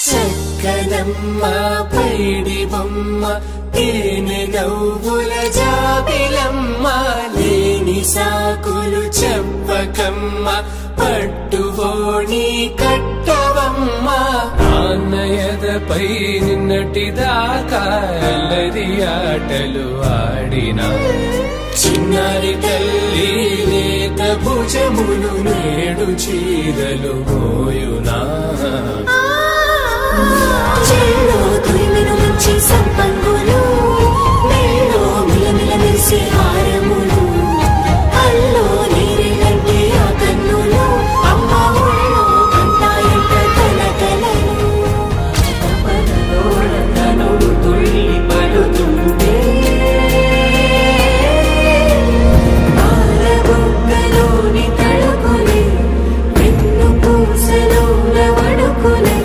చక్కనమ్మ పైడి బొమ్మ తేనె నవ్వుల జాబిలమ్మ లేని సాకులు చెప్పకమ్మ పట్టువోణి కట్టవమ్మ నాన్నయదపై నిన్నటిదాకా అల్లరి ఆటలు ఆడినా చిన్నారి తల్లి లేత భుజములు నేడు చీరలు మోయునా చెల్లో తురిమిను మంచి సంపంగులు మెల్లో మిలమిల మెరిసే హారములు అల్లో నీరిలంటే ఆ కన్నులు అమ్మ ఒళ్ళో కంటాయంట కలకలను తపనలోడతనుడు తుళ్ళి పడుతుంటే బాలబొక్కలోని తడుకులే వెన్ను పూసలోన వడుకులే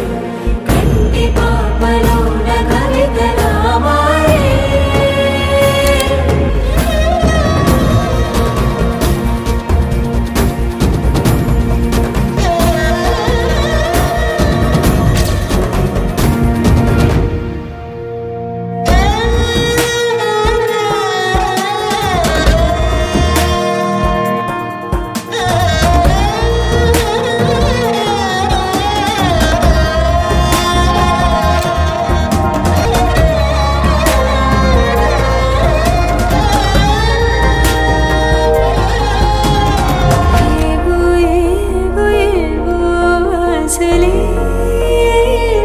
కంటి పాపలోన కవితలా మారే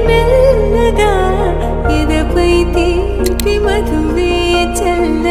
మెల్లగా ఎదపై తీపి మధువే చల్ల